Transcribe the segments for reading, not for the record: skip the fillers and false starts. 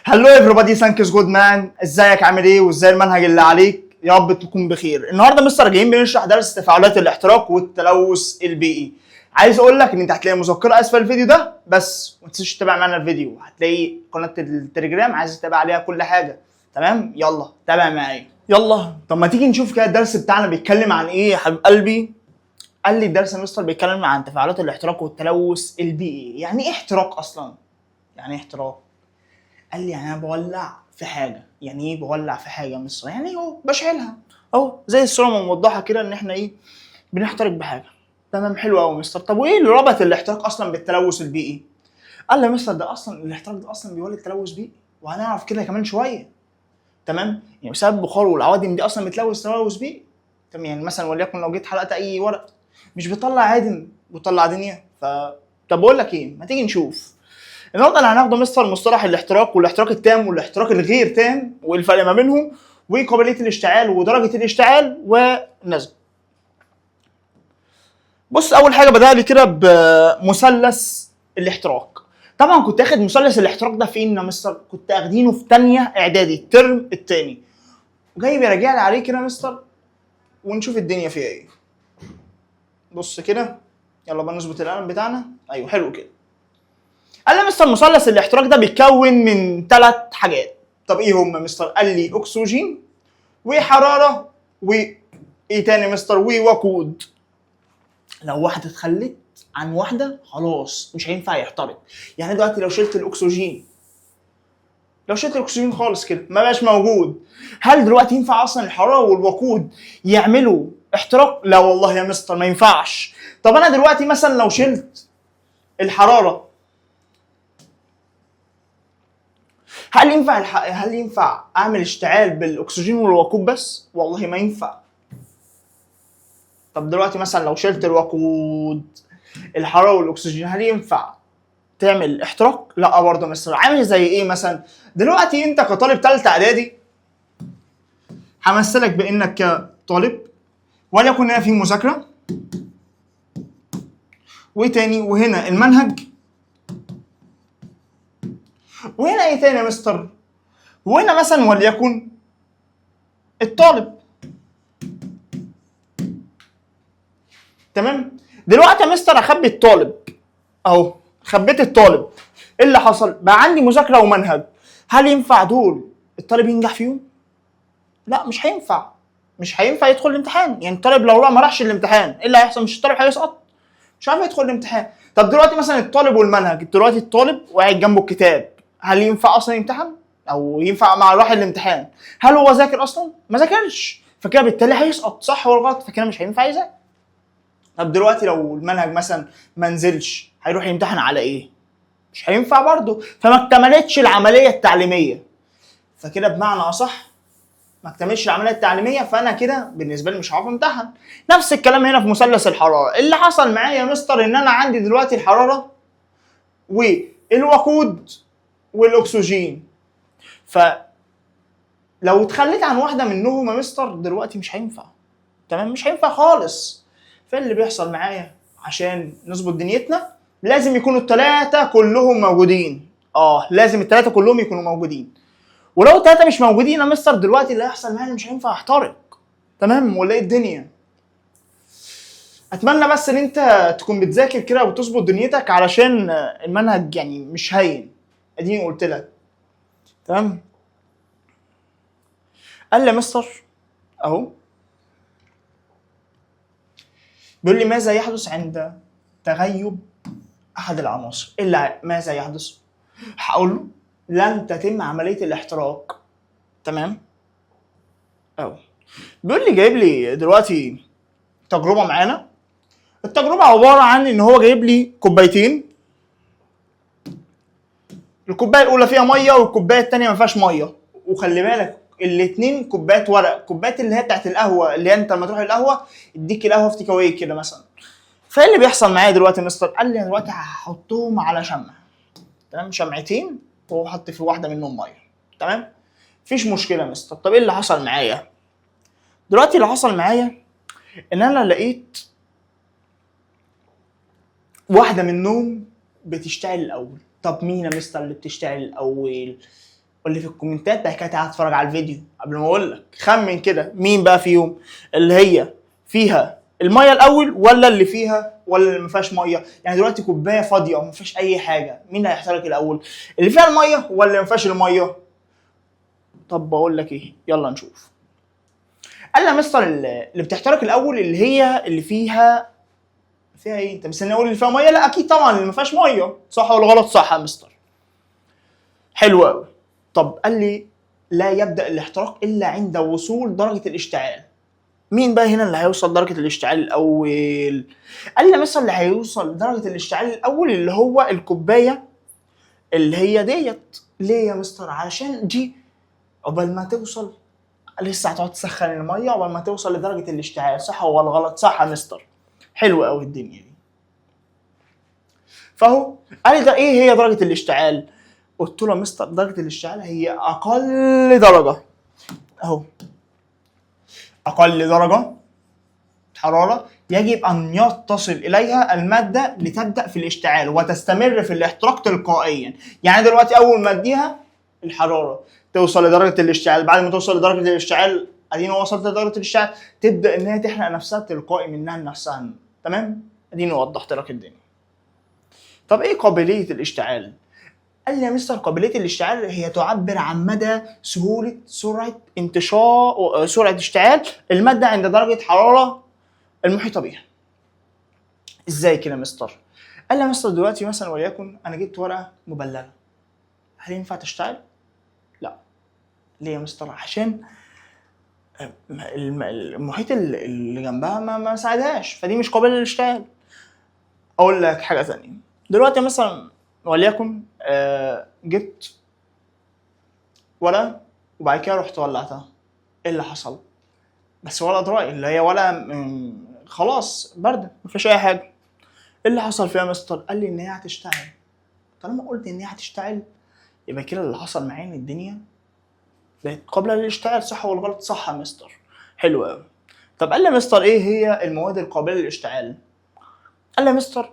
هلو everybody ثانكس جود مان، ازيك عامل ايه وازاي المنهج اللي عليك؟ يا رب تكون بخير. النهارده مستر جايين بنشرح درس تفاعلات الاحتراق والتلوث البيئي. عايز اقول لك ان انت هتلاقي مذكره اسفل الفيديو ده، بس ما تنساش تتابع معانا الفيديو. هتلاقي قناه التليجرام عايز تتابع عليها كل حاجه. تمام؟ يلا تابع معايا. يلا طب ما تيجي نشوف كده الدرس بتاعنا بيتكلم عن ايه يا حبيب قلبي. قال لي الدرس يا مستر بيتكلم عن تفاعلات الاحتراق والتلوث البيئي. يعني ايه احتراق اصلا؟ يعني ايه احتراق؟ قال لي يعني انا بولع في حاجه. يعني ايه بولع في حاجه يا مستر؟ يعني اهو بشعلها اهو زي الصوره موضحه كده ان احنا ايه بنحترق بحاجه. تمام، حلو قوي يا مستر. طب وايه اللي ربط الاحتراق اصلا بالتلوث البيئي؟ قال لي يا مستر ده اصلا الاحتراق ده اصلا بيولد تلوث بيئي، وهنعرف كده كمان شويه. تمام، يعني بسبب البخار والعوادم دي اصلا بتلوث تلوث بيئي. تمام، يعني مثلا وليكن لو جيت حلقت اي ورق مش بيطلع عادم، بيطلع دنيا. طب بقول لك ايه، ما تيجي نشوف النهارده اللي هناخده مستر مصطلح الاحتراق والاحتراق التام والاحتراق الغير تام والفرق ما بينهم وقابليه الاشتعال ودرجه الاشتعال والنسب. بص، اول حاجه بدأ لي كده بمثلث الاحتراق. طبعا كنت اخد مثلث الاحتراق ده فين يا مستر؟ كنت اخدينه في تانية اعدادي الترم التاني، وجاي بيراجع لي عليه كده يا مستر ونشوف الدنيا فيها ايه. بص كده، يلا بقى نظبط القلم بتاعنا. ايوه حلو كده. قال لي مستر مثلث الاحتراق ده بيتكون من 3 حاجات. طب ايه هم مستر؟ قال لي اكسجين وحراره وايه تاني مستر؟ ووقود. لو واحده اتخلت عن واحده خلاص مش هينفع يحترق. يعني دلوقتي لو شلت الاكسجين، لو شلت الاكسجين خالص كده ما بقاش موجود، هل دلوقتي ينفع اصلا الحراره والوقود يعملوا احتراق؟ لا والله يا مستر ما ينفعش. طب انا دلوقتي مثلا لو شلت الحراره، هل ينفع اعمل اشتعال بالاكسجين والوقود بس؟ والله ما ينفع. طب دلوقتي مثلا لو شلت الوقود، الحراره والاكسجين، هل ينفع تعمل احتراق؟ لا برضه يا مستر. عامل زي ايه مثلا؟ دلوقتي انت كطالب ثالثه اعدادي، همثلك بانك كطالب وليكن هنا في مذاكره وتاني وهنا المنهج، وهنا ايه تاني يا مستر؟ وهنا مثلا وليكن الطالب. تمام، دلوقتي يا مستر اخبي الطالب اهو، خبيت الطالب. ايه اللي حصل؟ بقى عندي مذاكره ومنهج. هل ينفع دول الطالب ينجح فيهم؟ لا مش هينفع. مش هينفع يدخل الامتحان. يعني الطالب لو ما راحش الامتحان ايه اللي هيحصل؟ مش الطالب هيسقط؟ مش عارف يدخل الامتحان. طب دلوقتي مثلا الطالب والمنهج، دلوقتي الطالب وقاعد جنبه الكتاب، هل ينفع اصلا يمتحن؟ او ينفع مع راح الامتحان؟ هل هو ذاكر اصلا؟ ما ذاكرش، فكده بالتالي هيسقط. صح ولا غلط؟ فكده مش هينفع يذاكر. طب دلوقتي لو المنهج مثلا ما نزلش، هيروح يمتحن على ايه؟ مش هينفع برضه. فما اكتملتش العمليه التعليميه. فكده بمعنى اصح ما اكتملتش العمليه التعليميه، فانا كده بالنسبه لي مش هعرف امتحن. نفس الكلام هنا في مثلث الحراره. اللي حصل معايا يا مستر ان انا عندي دلوقتي الحراره والوقود والاكسجين، فلو اتخليت عن واحده منهم يا مستر دلوقتي مش هينفع. تمام، مش هينفع خالص. فاللي بيحصل معايا عشان نظبط دنيتنا لازم يكونوا ال3 كلهم موجودين. لازم ال3 كلهم يكونوا موجودين. ولو ال3 مش موجودين يا مستر دلوقتي اللي هيحصل معايا مش هينفع احترق. تمام ولا ايه الدنيا؟ اتمنى بس ان انت تكون بتذاكر كده وتظبط دنيتك علشان المنهج يعني مش هين. اديني قلت لك. تمام. قال لي يا مستر اهو، بيقول لي ماذا يحدث عند تغيب احد العناصر؟ ماذا يحدث؟ هقول له لن تتم عمليه الاحتراق. تمام اهو. بيقول لي جايب لي دلوقتي تجربه معانا. التجربه عباره عن ان هو جايب لي كوبايتين، الكوبايه الاولى فيها ميه والكوبايه الثانيه ما فيهاش ميه. وخلي بالك الاثنين كوبايات ورق، كوبايات اللي هي بتاعت القهوه، اللي انت لما تروح القهوه يديك القهوه في تيك اواي كده مثلا. فايه اللي بيحصل معايا دلوقتي يا مستر؟ قال لي انا دلوقتي هحطهم على شمع. تمام، شمعتين وهو حط في واحده منهم ميه. تمام، مفيش مشكله يا مستر. طب ايه اللي حصل معايا؟ دلوقتي اللي حصل معايا ان انا لقيت واحده منهم بتشتعل الاول. طب مين يا مستر اللي بتشتعل الاول؟ قول لي في الكومنتات، بعد كده تعالى اتفرج على الفيديو قبل ما اقول لك. خمن كده مين بقى فيهم اللي هي فيها الميه الاول، ولا اللي فيها، ولا اللي ما فيهاش ميه. يعني دلوقتي كوبايه فاضيه وما فيهاش اي حاجه، مين اللي هيحترق الاول؟ اللي فيها الميه ولا اللي ما فيهاش الميه؟ طب بقول لك ايه، يلا نشوف. قال لي يا مستر اللي بتحترق الاول اللي هي اللي فيها ايه؟ انت مستني اقول اللي فيها ميه؟ لا اكيد طبعا اللي ما فيهاش ميه. صح ولا غلط؟ صح يا مستر. حلو قوي. طب قال لي لا يبدا الاحتراق الا عند وصول درجه الاشتعال. مين بقى هنا اللي هيوصل درجه الاشتعال الاول؟ قال لي مثلا اللي هيوصل درجه الاشتعال الاول اللي هو الكوبايه اللي هي ديت. ليه يا مستر؟ علشان دي عقبال ما توصل لسه هتقعد تسخن الميه عقبال ما توصل لدرجه الاشتعال. صح ولا غلط؟ صح يا مستر. حلو قوي الدنيا دي. فهو قال لي ده ايه هي درجه الاشتعال؟ قلت له يا مستر درجه الاشتعال هي اقل درجه اهو، اقل درجه حراره يجب ان يتصل اليها الماده لتبدا في الاشتعال وتستمر في الاحتراق تلقائيا. يعني دلوقتي اول ما اديها الحراره توصل لدرجه الاشتعال، بعد ما توصل لدرجه الاشتعال ادينا وصلت لدرجه الاشتعال تبدا ان هي تحرق نفسها تلقائي منها لنفسها. تمام؟ اديني وضحت لك الدنيا. طب ايه قابليه الاشتعال؟ قال لي يا مستر قابليه الاشتعال هي تعبر عن مدى سرعه انتشار سرعه اشتعال الماده عند درجه حراره المحيطه بيها. ازاي كده يا مستر؟ قال لي يا مستر دلوقتي مثلا وليكن انا جبت ورقه مبلله، هل ينفع تشتعل؟ لا. ليه يا مستر؟ عشان المحيط اللي جنبها ما ساعدهاش، فدي مش قابله للاشتعال. اقول لك حاجه ثانيه. دلوقتي مثلا وليكن جبت ورقه وبعد كده رحت ولعتها، ايه اللي حصل؟ بس ورقه دراي اللي هي ورقه خلاص بارده مفيش اي حاجه. ايه اللي حصل فيها يا مستر؟ قال لي ان هي هتشتعل. طالما قلت ان هي هتشتعل يبقى كده اللي حصل معايا ان الدنيا بقت قابله للاشتعال. صح ولا غلط؟ صح يا مستر. حلو قوي. طب قال لي يا مستر ايه هي المواد القابله للاشتعال؟ قال لي يا مستر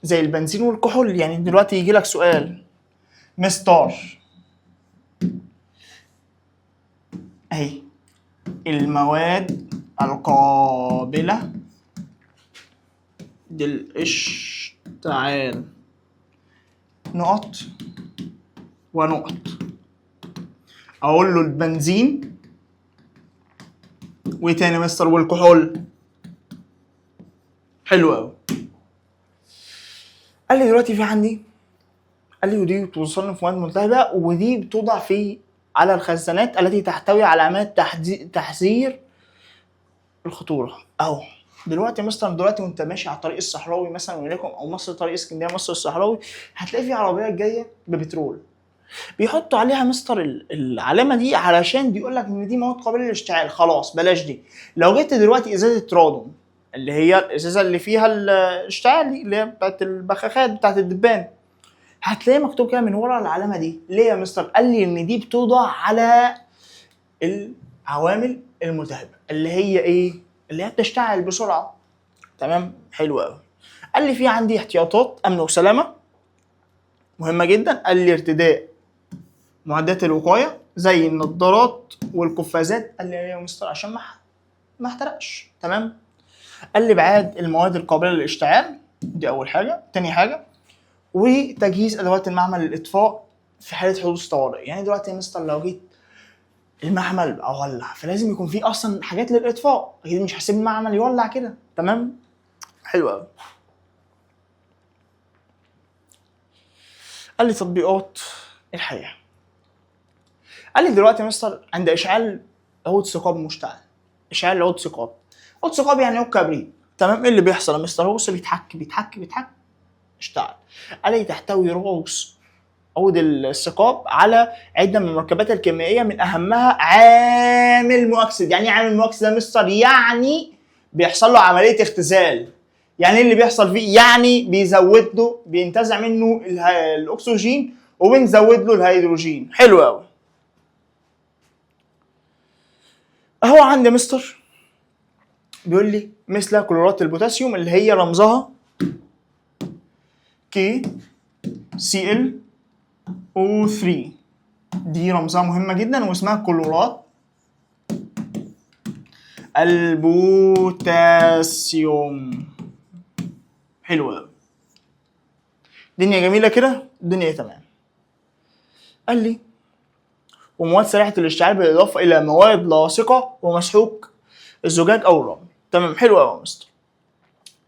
زي البنزين والكحول. يعني دلوقتي يجي لك سؤال مستر اهي المواد القابلة للاشتعال نقط ونقط. اقول له البنزين وايه تاني مستر؟ والكحول. حلو قوي. قال لي دلوقتي في عندي، قال لي ودي بتوصلنا في مواد ملتهبه ودي بتوضع في على الخزانات التي تحتوي على علامات تحذير الخطوره. اهو دلوقتي يا مستر دلوقتي وانت ماشي على الطريق الصحراوي مثلا وليكن او مصر طريق اسكندريه مصر الصحراوي، هتلاقي في عربيات جايه ببترول بيحطوا عليها مستر العلامه دي علشان بيقول لك ان دي مواد قابله للاشتعال. خلاص بلاش دي. لو جبت دلوقتي ازازه رادون اللي هي الازازه اللي فيها الاشتعال دي اللي هي بتاعت البخاخات بتاعت الدبان، هتلاقي مكتوب كده من ورا العلامه دي. ليه يا مستر؟ قال لي ان دي بتوضع على العوامل الملتهبه اللي هي ايه؟ اللي هي بتشتعل بسرعه. تمام؟ حلو قوي. قال لي في عندي احتياطات امن وسلامه مهمه جدا. قال لي ارتداء معدات الوقايه زي النظارات والقفازات. قال لي يا مستر عشان ما احترقش. تمام؟ قال لي ابعاد المواد القابله للاشتعال، دي اول حاجه. تاني حاجه وتجهيز ادوات المعمل للاطفاء في حاله حدوث طوارئ. يعني دلوقتي يا مستر لو جيت المعمل اولع فلازم يكون فيه اصلا حاجات للاطفاء، اكيد مش هسيب المعمل يولع كده. تمام؟ حلو قوي. قال لي تطبيقات الحياه. قال لي دلوقتي يا مستر عند اشعال عود ثقاب مشتعل، اشعال عود ثقاب. عود ثقاب يعني عود كبريت. تمام؟ ايه اللي بيحصل يا مستر؟ هو بيتحك اشتعل. قال لي تحتوي رؤوس عود الثقاب على عده من المركبات الكيميائيه من اهمها عامل مؤكسد. يعني ايه عامل مؤكسد يا مستر؟ يعني بيحصل له عمليه اختزال. يعني ايه اللي بيحصل فيه؟ يعني بيزود له، بينتزع منه الاكسجين وبنزود له الهيدروجين. حلو قوي. اهو عندي يا مستر بيقول لي مثل كلورات البوتاسيوم اللي هي رمزها KClO3. دي رمزها مهمه جدا واسمها كلورات البوتاسيوم. حلو قوي. الدنيا جميله كده، الدنيا تمام. قال لي ومواد سريعه الاشتعال بالاضافه الى مواد لاصقه ومسحوق الزجاج او الرمل. تمام، حلو قوي يا مستر.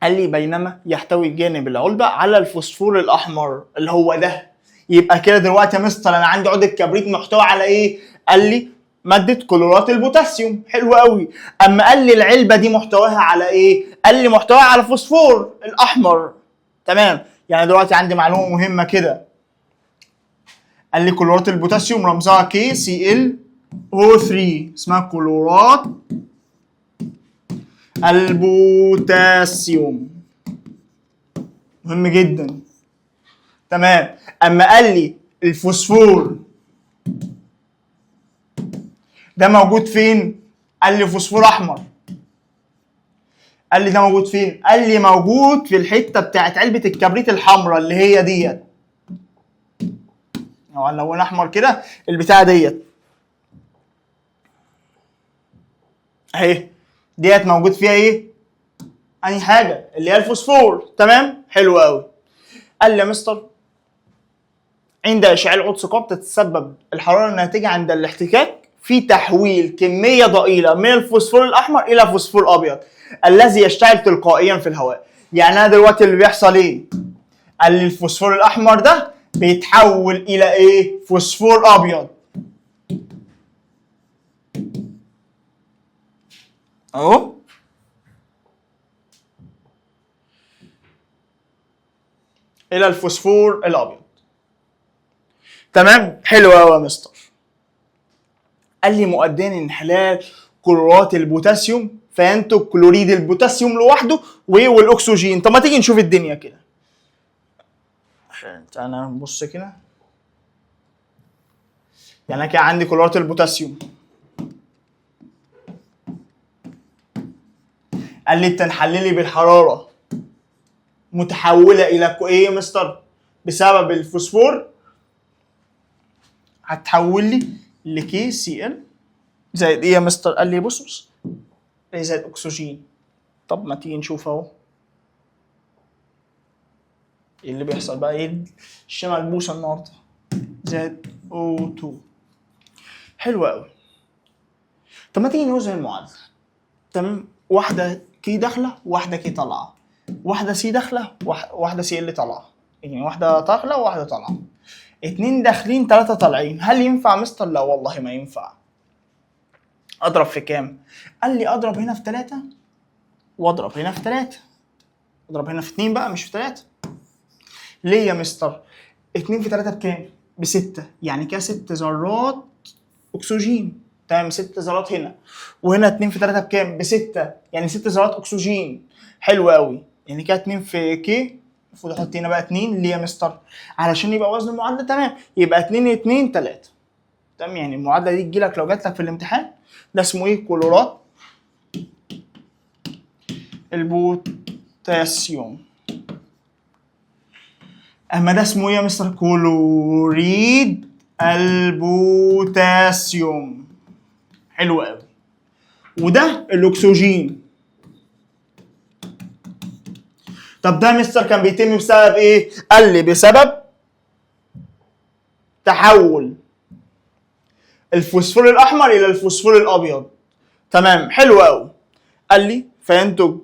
قال لي بينما يحتوي الجانب العلبة على الفوسفور الأحمر اللي هو ده. يبقى كده دلوقتي يا مستر أنا عندي عود الكبريت محتوى على إيه؟ قال لي مادة كلورات البوتاسيوم. حلو قوي. أما قال لي العلبة دي محتواها على إيه؟ قال لي محتواها على فوسفور الأحمر. تمام، يعني دلوقتي عندي معلومة مهمة كده. قال لي كلورات البوتاسيوم رمزها KClO3، اسمها كلورات البوتاسيوم. مهم جدا. تمام. اما قال لي الفوسفور ده موجود فين؟ قال لي فوسفور احمر. قال لي ده موجود فين؟ قال لي موجود في الحته بتاعت علبه الكبريت الحمراء اللي هي ديت. او لون احمر كده البتاعه ديت اهي، ديت موجود فيها ايه؟ أي حاجة اللي هي الفوسفور. تمام؟ حلو قوي. قال لي يا مستر عند إشعال عود ثقاب تتسبب الحرارة الناتجة عند الاحتكاك في تحويل كمية ضئيلة من الفوسفور الأحمر إلى فوسفور أبيض الذي يشتعل تلقائيا في الهواء. يعني أنا دلوقتي اللي بيحصل إيه؟ قال لي الفوسفور الأحمر ده بيتحول إلى إيه؟ فوسفور أبيض. أهو الى الفوسفور الابيض. تمام، حلو قوي يا مستر. قال لي مؤديا انحلال كلورات البوتاسيوم فينتج كلوريد البوتاسيوم لوحده والاكسجين. طب ما تيجي نشوف الدنيا كده. انا نبص كده. يعني انا كده عندي كلورات البوتاسيوم. قال لي بتنحللي بالحراره متحوله الى ايه يا مستر؟ بسبب الفوسفور هتحول لي لكي سي ال زائد ايه يا مستر؟ قال لي بص زائد اكسجين. طب ما تيجي نشوف اهو ايه اللي بيحصل بقى. ايه الشمع البوسه النهارده؟ زائد O2. حلو قوي. طب ما تيجي نوزن المعادله. تمام، واحده كي داخله وواحده كي طالعه، واحده سي داخله واحده سي اللي طالعه، يعني واحده داخله وواحده طالعه. 2 داخلين 3 طالعين. هل ينفع مستر؟ لا والله ما ينفع. اضرب في كام؟ قال لي اضرب هنا في 3 واضرب هنا في 3. اضرب هنا في 2 بقى مش في 3. ليه يا مستر؟ 2 في 3 بكام؟ ب6. يعني كده 6 ذرات اكسجين. تمام، 6 ذرات هنا. وهنا 2 في 3 بكام؟ ب6. يعني 6 ذرات اكسجين. حلو قوي. يعني كده 2 في كي. المفروض احط هنا بقى 2. ليه يا مستر؟ علشان يبقى وزن المعادله تمام. يبقى 2 2 3. تمام، يعني المعادله دي تجيلك لو جات لك في الامتحان. ده اسمه ايه؟ كلورات البوتاسيوم. اما ده اسمه ايه يا مستر؟ كلوريد البوتاسيوم. حلو قوي. وده الاكسجين. طب ده مستر كان بيتم بسبب ايه؟ قال لي بسبب تحول الفوسفور الاحمر الى الفوسفور الابيض. تمام، حلو قوي. قال لي فينتج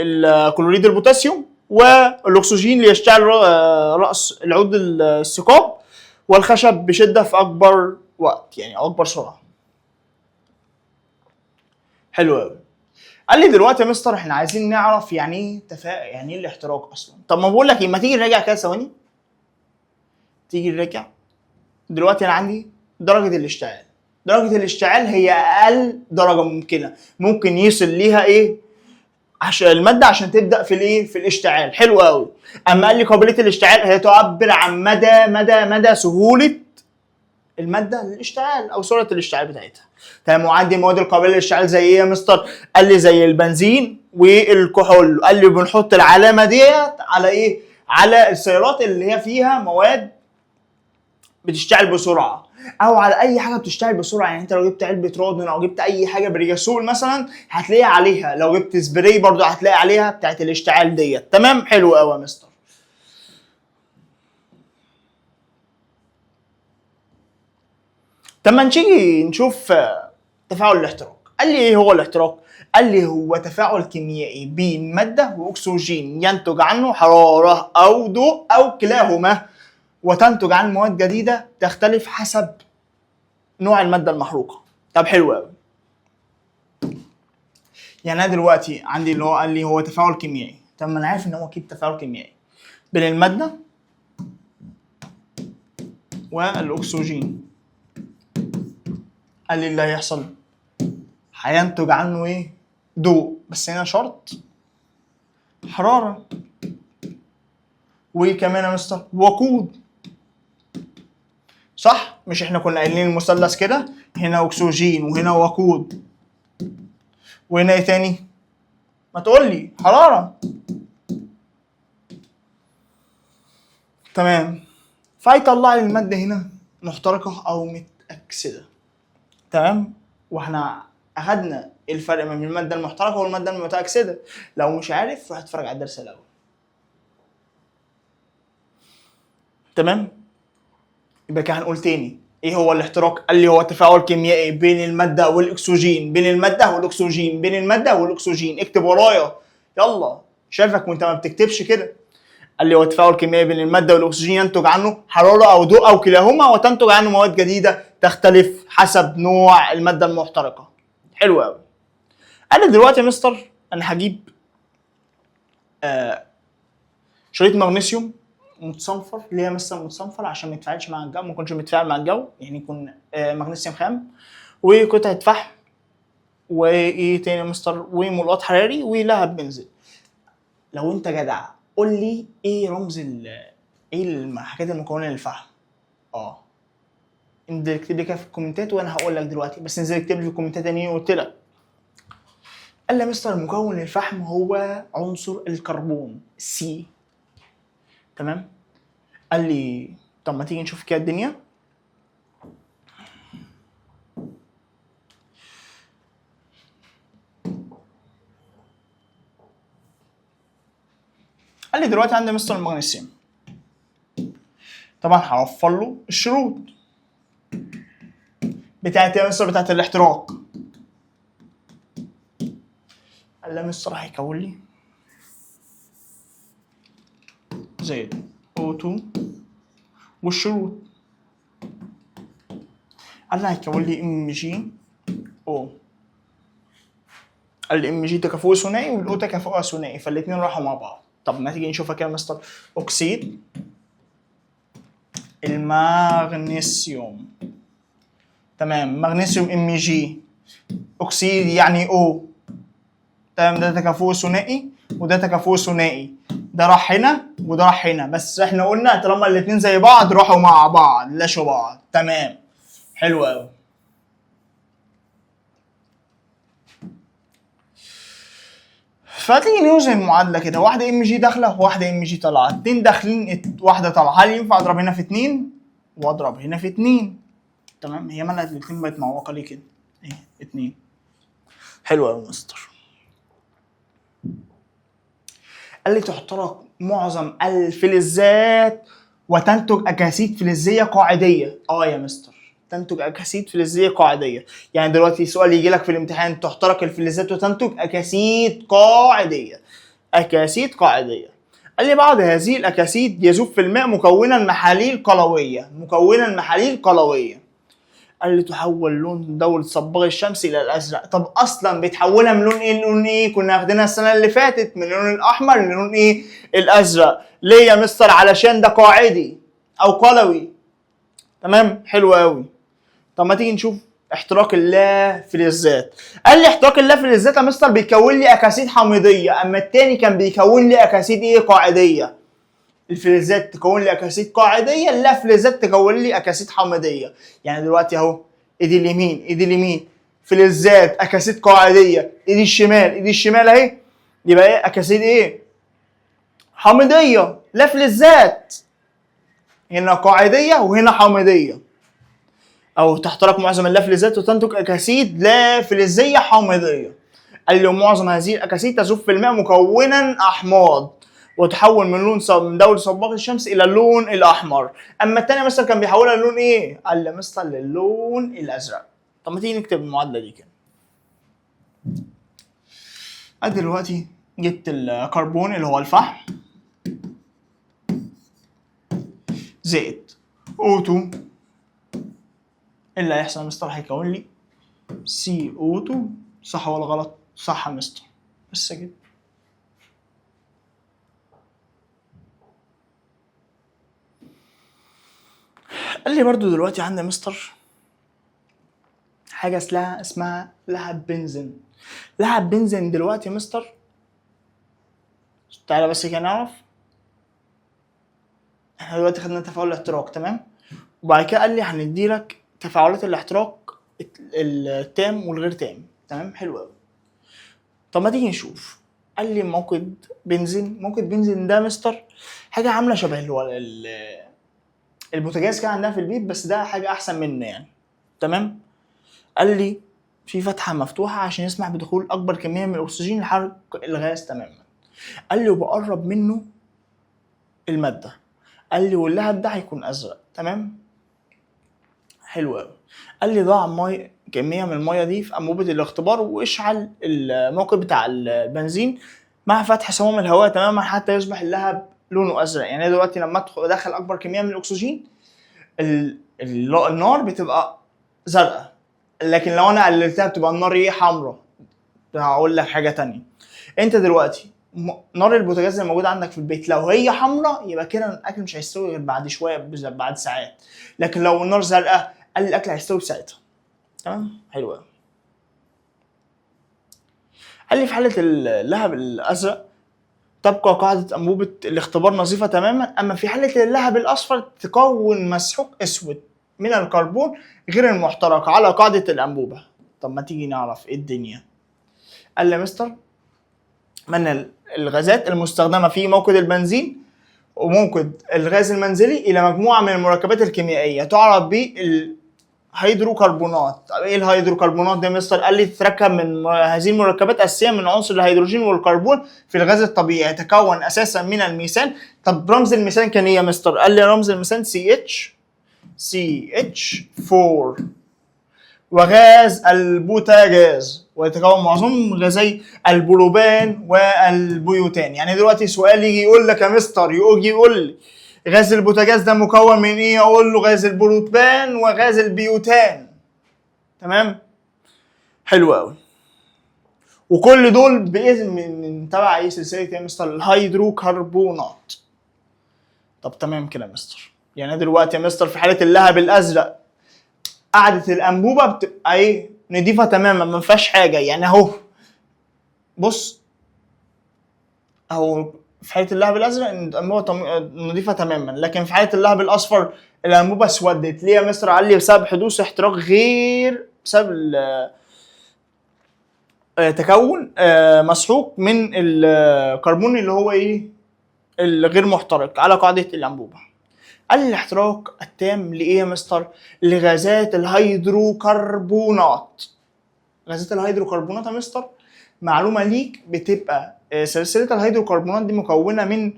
الكلوريد البوتاسيوم والاكسجين ليشتعل راس العود الثقاب والخشب بشده في اكبر وقت، يعني اكبر سرعه. حلو قوي. قال لي دلوقتي يا مستر احنا عايزين نعرف يعني ايه يعني ايه الاحتراق اصلا. طب ما بقول لك ايه، ما تيجي نراجع كده ثواني. تيجي نراجع. دلوقتي انا عندي درجه الاشتعال. درجه الاشتعال هي اقل درجه ممكنه ممكن يصل ليها ايه عشان الماده عشان تبدا في الايه؟ في الاشتعال. حلو قوي. اما قال لي قابليه الاشتعال هي تعبر عن مدى سهوله الماده للاشتعال او سرعه الاشتعال بتاعتها. تمام. وعندي المواد القابله للاشتعال زي ايه يا مستر؟ قال لي زي البنزين والكحول. قال لي بنحط العلامه ديت على ايه؟ على السيارات اللي هي فيها مواد بتشتغل بسرعه، او على اي حاجه بتشتغل بسرعه. يعني انت لو جبت علبه رادون او جبت اي حاجه بريجاسول مثلا هتلاقيها عليها، لو جبت سبراي برضو هتلاقي عليها بتاعت الاشتعال ديت. تمام، حلو قوي يا مستر. طب ما نيجي نشوف تفاعل الاحتراق. قال لي ايه هو الاحتراق؟ قال لي هو تفاعل كيميائي بين ماده واكسجين ينتج عنه حراره او ضوء او كلاهما، وتنتج عن مواد جديده تختلف حسب نوع الماده المحروقه. طب حلو قوي. يعني انا دلوقتي عندي اللي هو قال لي هو تفاعل كيميائي. طب ما انا عارف ان هو اكيد تفاعل كيميائي بين الماده والاكسجين. قال لي اللي هيحصل هينتج عنه ايه؟ ضوء، بس هنا شرط حراره. وكمان يا مستر وقود، صح؟ مش احنا كنا قايلين المثلث كده؟ هنا اكسجين وهنا وقود وهنا ايه تاني؟ ما تقول لي حراره. تمام، فيطلع لي الماده هنا محترقه او متاكسده. تمام، واحنا اخدنا الفرق ما بين الماده المحترقه والماده المتاكسده. لو مش عارف روح اتفرج على الدرس الاول. تمام، يبقى كده هنقول تاني ايه هو الاحتراق. قال لي هو تفاعل كيميائي بين الماده والاكسجين، بين الماده والاكسجين، بين الماده والاكسجين. اكتب ورايا يلا، شايفك وانت ما بتكتبش كده. قال لي هو تفاعل كيميائي بين الماده والاكسجين ينتج عنه حراره او ضوء او كلاهما، وتنتج عنه مواد جديده تختلف حسب نوع الماده المحترقه. حلو قوي. قال لي دلوقتي يا مستر انا هجيب شريط مغنيسيوم متصنفر. ليه مثلا متصنفر؟ عشان ما يتفاعلش مع الجو، ما يكونش متفاعل مع الجو، يعني يكون مغنيسيوم خام وقطعه فحم وايه تاني يا مستر، وملقط حراري ولهب بنزين. لو انت جدع قول لي ايه رمز ايه الحاجات المكونه للفحم؟ انزل اكتب لي كده في الكومنتات وانا هقول لك دلوقتي، بس انزل اكتب لي في الكومنتات تاني قلت لك. قال لي يا مستر مكون للفحم هو عنصر الكربون سي. تمام، قال لي طب ما تيجي نشوف كده الدنيا. قال لي دلوقتي عندي مستر المغنيسيوم، طبعا هوفر له الشروط بتاعت يا مستر بتاعت الاحتراق. قال لي يا مستر هيكون لي زائد O2 والشروط. قال لي هيكون لي MgO. قال لي Mg تكافؤ ثنائي والO تكافؤ ثنائي، فالاثنين راحوا مع بعض. طب ما تيجي نشوفها كده يا مستر. اكسيد المغنيسيوم، تمام، مغنيسيوم Mg، اكسيد يعني O. تمام، ده تكافؤ ثنائي وده تكافؤ ثنائي، ده راح هنا وده راح هنا، بس احنا قلنا طالما الاثنين زي بعض راحوا مع بعض لاشوا بعض. تمام، حلو قوي. فتيجي نوزن المعادله كده، واحده ام جي داخله وواحده ام جي طالعه، اتنين داخلين واحده طالعه. هل ينفع اضرب هنا في اتنين واضرب هنا في اتنين؟ تمام، هي مالها الاتنين بقت معوقه ليه كده؟ ايه اتنين. حلو قوي يا مستر. قال لي تحترق معظم الفلزات وتنتج اكاسيد فلزيه قاعديه. يا مستر، تنتج اكاسيد فلزيه قاعديه. يعني دلوقتي سؤال يجي لك في الامتحان، تحترق الفلزات وتنتج اكاسيد قاعديه. اكاسيد قاعديه. قال لي بعض هذه الاكاسيد يذوب في الماء مكونا محاليل قلويه. مكونا محاليل قلويه. قال لي تحول لون دولة صباغ الشمس الى الازرق. طب اصلا بتحولها من لون ايه لون ايه؟ كنا واخدينها السنه اللي فاتت من اللون الاحمر للون ايه؟ الازرق. ليه يا مستر؟ علشان ده قاعدي او قلوي. تمام، حلو قوي. طب ما تيجي نشوف احتراق اللافلزات. قال لي احتراق اللافلزات يا مستر بيكون لي اكاسيد حامضيه، اما التاني كان بيكون لي اكاسيد ايه؟ قاعديه. الفلزات تكون لي اكاسيد قاعديه، اللافلزات تكون لي اكاسيد حامضيه. يعني دلوقتي اهو ايدي اليمين فلزات اكاسيد قاعديه، ايدي الشمال اهي يبقى ايه؟ اكاسيد ايه؟ حامضيه، لا فلزات. هنا قاعديه وهنا حامضيه، او تحترق معظم اللافلزات وتنتج اكاسيد لافلزيه حامضيه. قال لي معظم هذه الاكاسيد تذوب في الماء مكونا احماض وتحول من لون من دوري صباغ الشمس الى اللون الاحمر. اما الثاني مثلا كان بيحولها للون ايه؟ قال لي مثلا للون الازرق. طب ما تيجي نكتب المعادله دي كده. ادي دلوقتي جبت الكربون اللي هو الفحم زائد O2. اللي هيحصل يا مستر هيكون لي CO2. صح ولا غلط؟ صح يا مستر. بس كده. قال لي برضو دلوقتي عندي مستر حاجه اسمها لهب بنزين. لهب بنزين دلوقتي مستر، تعالى بس كده نعرف. احنا دلوقتي خدنا تفاعل الاحتراق تمام، وبعد كده قال لي هنديلك تفاعلات الاحتراق التام والغير تام. تمام حلو قوي. طب ما تيجي نشوف. قال لي موقد بنزين ده مستر حاجه عامله شبه اللي هو البوتاجاز كان عندنا في البيت، بس ده حاجه احسن منه يعني. تمام. قال لي في فتحه مفتوحه عشان يسمح بدخول اكبر كميه من الاكسجين لحرق الغاز تماما. قال لي وبقرب منه الماده. قال لي واللهب ده هيكون ازرق. تمام حلو قوي. قال لي ضع كميه من الميه دي في انبوبه الاختبار واشعل الموقد بتاع البنزين مع فتح صمام الهواء تماما حتى يصبح اللهب لونه ازرق. يعني دلوقتي لما ادخل اكبر كميه من الاكسجين النار بتبقى زرقاء، لكن لو انا قللتها بتبقى النار ايه؟ حمراء. هقول لك حاجه تانية. انت دلوقتي نار البوتاجاز اللي موجوده عندك في البيت لو هي حمراء يبقى كده الاكل مش هيستوي غير بعد شويه، بعد ساعات. لكن لو النار زرقاء قال الاكل هيستوي ساعتها. تمام حلو قوي. قال لي في حاله اللهب الازرق تبقى قاعده انبوبه الاختبار نظيفه تماما، اما في حاله اللهب الاصفر تكون مسحوق اسود من الكربون غير المحترق على قاعده الانبوبه. طب ما تيجي نعرف ايه الدنيا. قال لي مستر من الغازات المستخدمه في موقد البنزين وموقد الغاز المنزلي الى مجموعه من المركبات الكيميائيه تعرف بالهيدروكربونات. طب ايه الهيدروكربونات دي مستر؟ قال لي تتركب من هذه المركبات اساسيه من عنصر الهيدروجين والكربون في الغاز الطبيعي، يتكون اساسا من الميثان. طب رمز الميثان كان ايه يا مستر؟ قال لي رمز الميثان CH4 وغاز البوتاجاز، ويتكون معظمهم غازي البروبان والبيوتان. يعني دلوقتي سؤال يجي يقول لك يا مستر، يجي يقول لي غاز البوتاجاز ده مكون من ايه؟ اقول له غاز البروبان وغاز البيوتان. تمام حلو قوي. وكل دول باذن من تبع ايه؟ سلسله يا مستر الهيدروكربونات. طب تمام كده يا مستر. يعني دلوقتي يا مستر في حاله اللهب الازرق قاعده الانبوبه بتبقى ايه؟ نضيفه تماما ما فيهاش حاجه. يعني اهو بص اهو في حاله اللهب الازرق الانبوبه نضيفه تماما، لكن في حاله اللهب الاصفر الانبوبه اسودت. ليه يا مستر؟ قال لي بسبب حدوث احتراق غير بسبب تكون مسحوق من الكربون اللي هو ايه؟ الغير محترق على قاعده الانبوبه. قال الاحتراق التام لايه يا مستر؟ لغازات الهيدروكربونات. غازات الهيدروكربونات يا مستر معلومه ليك بتبقى سلسله الهيدروكربونات دي مكونه من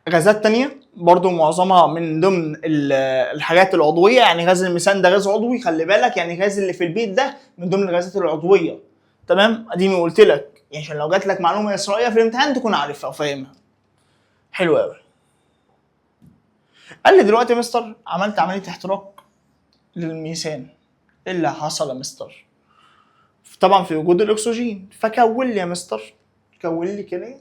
غازات تانية برضو معظمها من ضمن الحاجات العضويه. يعني غاز الميثان ده غاز عضوي خلي بالك، يعني غاز اللي في البيت ده من ضمن الغازات العضويه. تمام اديني قلت لك يعني عشان لو جات لك معلومه اسرائيليه في الامتحان تكون عارفها وفاهمها. حلو قوي. قال لي دلوقتي يا مستر عملت عمليه احتراق للميثان. ايه اللي حصل يا مستر؟ طبعا في وجود الاكسجين، فكون لي يا مستر كون لي كده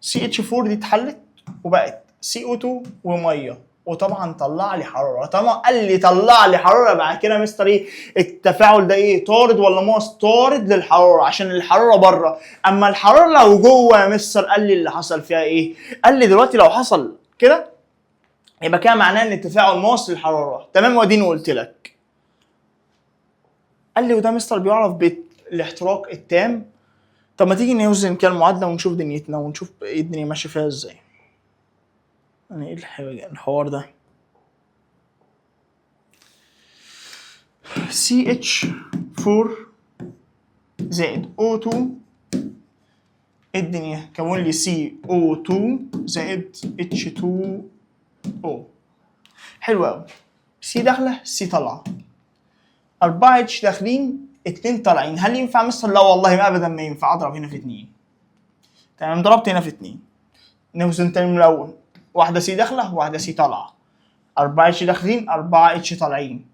CH4 دي اتحلت وبقت CO2 وميه، وطبعا طلع لي حراره. طبعا قال لي طلع لي حراره. بعد كده مستر ايه التفاعل ده؟ ايه طارد ولا ماس؟ طارد للحراره عشان الحراره بره، اما الحراره لو جوه يا مستر قال لي اللي حصل فيها ايه؟ قال لي دلوقتي لو حصل كده يبقى كده معناه ان التفاعل ماس للحراره. تمام واديني قلت لك. قال لي وده مستر بيعرف بالاحتراق التام طب ما تيجي نوزن كده المعادله ونشوف دنيتنا ونشوف ايه الدنيا ماشيه فيها ازاي. يعني ايه الحوار ده؟ CH4 زائد O2 الدنيا كون لي CO2 زائد H2O. حلو قوي. C داخله C طالعه، 4 H داخلين 2 طالعين. هل ينفع مستر؟ لا والله ابدا ما ينفع. اضرب هنا في 2. تمام، ضربت هنا في 2. نوزن تاني من الاول، واحده C داخله وواحده C طالعه، 4 H داخلين 4 H طالعين،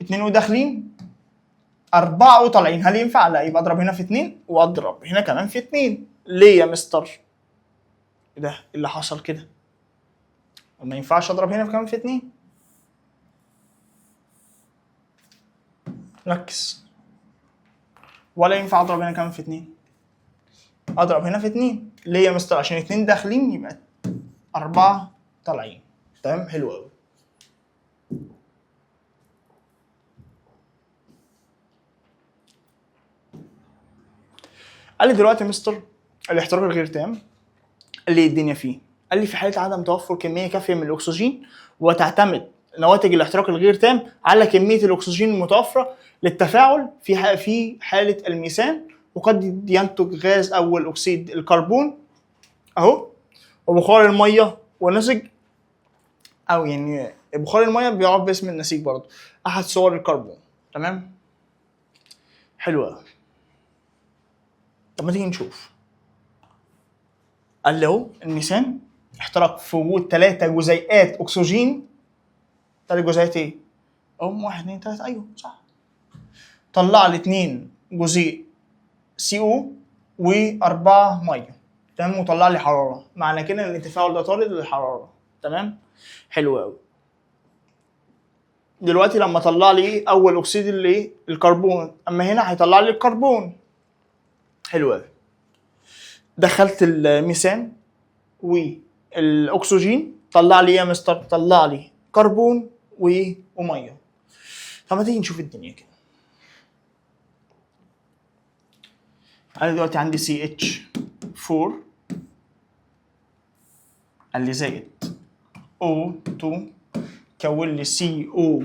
2 O داخلين 4 O طالعين. هل ينفع؟ لا. يبقى اضرب هنا في 2 واضرب هنا كمان في 2. ليه يا مستر؟ ايه ده اللي حصل كده؟ ما ينفعش اضرب هنا كمان في 2. ركز. ولا ينفع اضرب هنا كمان في 2. اضرب هنا في 2. ليه يا مستر؟ عشان 2 داخلين يبقى 4 طالعين. تمام، حلو قوي. قال لي دلوقتي يا مستر الاحتراق الغير تام، قال لي الدنيا فيه، قال لي في حاله عدم توفر كميه كافيه من الاكسجين، وتعتمد نواتج الاحتراق الغير تام على كميه الاكسجين المتوفره للتفاعل في حاله الميثان، وقد ينتج غاز اول اكسيد الكربون اهو، وبخار الميه ونسج، او يعني بخار الميه بيعرف باسم النسيج برضه، احد صور الكربون. تمام، حلو قوي. طب ما تيجي نشوف. قال لي اهو الميثان احترق في وجود 3 جزيئات اكسجين. 3 جزيئات ايه؟ 1 2 3. ايوه صح. طلع لي 2 جزيء CO و4 ميه. تمام، وطلع لي حراره. معنى كده ان التفاعل ده طارد للحراره. تمام، حلو قوي. دلوقتي لما طلع لي اول اكسيد اللي الكربون، اما هنا هيطلع لي الكربون. حلو قوي. دخلت الميثان والاكسجين، طلع لي يا مستر؟ طلع لي كربون وميه. طب ما تيجي نشوف الدنيا كده. انا دلوقتي عندي CH4 قال لي زائد O2 كون لي CO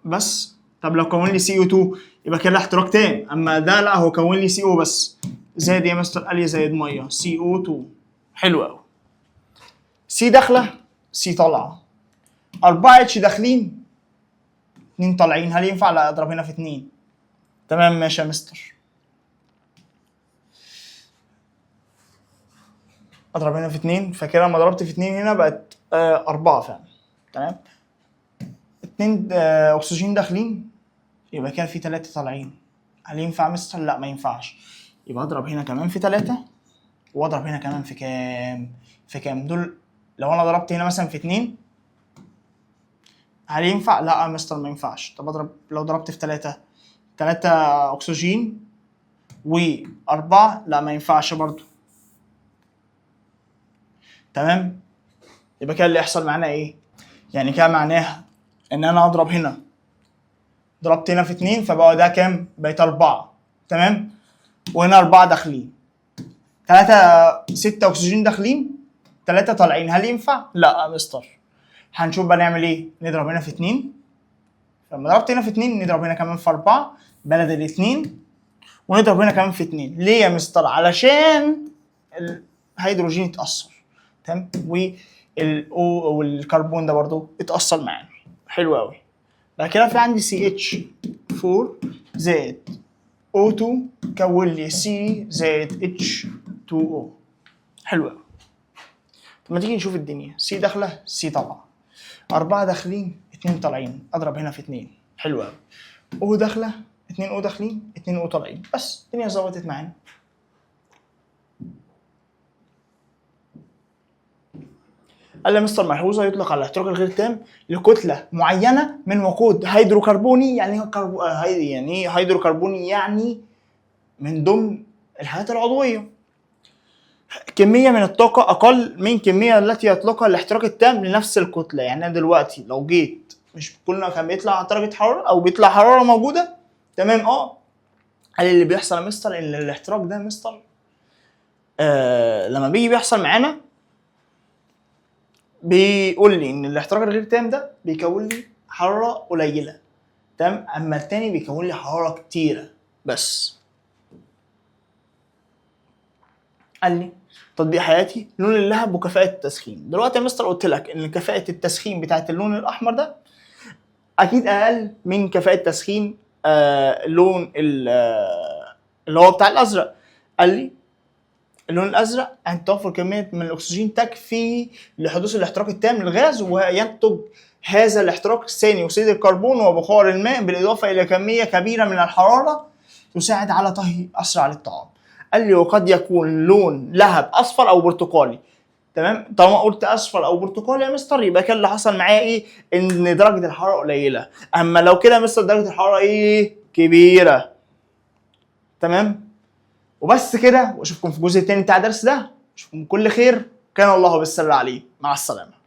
بس. طب لو كون لي CO2 يبقى كده احتراق تام، اما ده لا، هو كون لي CO بس. زائد يا مستر؟ قال لي زائد ميه CO2. حلو قوي. C داخله C طالعه، 4 H داخلين 2 طالعين. هل ينفع؟ لا. اضرب هنا في 2. تمام ماشي يا مستر. اضرب هنا في 2، فكده لما ضربت في 2 هنا بقت 4 فعلا. تمام، 2 اكسجين داخلين، يبقى كده في 3 طالعين. هل ينفع مستر؟ لا ما ينفعش. يبقى اضرب هنا كمان في 3 واضرب هنا كمان في كام؟ في كام دول؟ لو انا ضربت هنا مثلا في 2 هل ينفع؟ لا يا مستر ما ينفعش. طب اضرب لو ضربت في 3 اكسجين و4، لا ما ينفعش برضو. تمام، يبقى كده اللي يحصل معانا ايه؟ يعني كده معناها ان انا اضرب هنا، ضربت هنا في 2 فبقى ده كام؟ بقت 4. تمام، وهنا 4 داخلين، 6 اكسجين داخلين، 3 طالعين. هل ينفع؟ لا يا مستر. هنشوف بقى نعمل ايه. نضرب هنا في 2، لما ضربت هنا في 2 نضرب هنا كمان في 4 بلد الاثنين، ونضرب هنا كمان في 2. ليه يا مستر؟ علشان الهيدروجين يتأثر. تمام، والكربون ده برضو اتأثر معانا. حلو قوي. بعد كده في عندي CH4 زائد O2 كون لي C زائد H2O. حلو قوي. طب ما تيجي نشوف الدنيا. C داخله C طالعه، 4 داخلين 2 طالعين. اضرب هنا في 2. حلو قوي. O داخله 2 O داخلين 2 O طالعين. بس الدنيا ظبطت معانا. قال لي مستر ملحوظه يطلق على الاحتراق الغير تام لكتله معينه من وقود هيدروكربوني. يعني ايه هيدروكربوني؟ يعني من ضمن الحياه العضويه، كميه من الطاقه اقل من الكميه التي يطلقها الاحتراق التام لنفس الكتله. يعني انا دلوقتي لو جيت، مش كلنا كان بيطلع درجه حراره او بيطلع حراره موجوده؟ تمام، قال لي اللي بيحصل يا مستر ان الاحتراق ده يا مستر لما بيحصل معانا بيقول لي ان الاحتراق الغير تام ده بيكون لي حراره قليله، تمام، اما التاني بيكون لي حراره كتيره بس. قال لي تطبيق حياتي، لون اللهب وكفاءه التسخين. دلوقتي يا مستر قلت لك ان كفاءه التسخين بتاعت اللون الاحمر ده اكيد اقل من كفاءه تسخين اللون اللي هو بتاع الازرق. قال لي اللون الازرق ان توفر كميه من الاكسجين تكفي لحدوث الاحتراق التام للغاز، وينتج هذا الاحتراق ثاني اكسيد الكربون وبخار الماء بالاضافه الى كميه كبيره من الحراره تساعد على طهي اسرع للطعام. قال لي وقد يكون لون لهب اصفر او برتقالي. تمام، طالما قلت اصفر او برتقالي يا مستر يبقى كان اللي حصل معايا ايه؟ ان درجه الحراره قليله. اما لو كده يا مستر درجه الحراره ايه؟ كبيره. تمام، وبس كده، واشوفكم في الجزء الثاني بتاع الدرس ده. اشوفكم بكل خير، كان الله بالسر عليه. مع السلامه.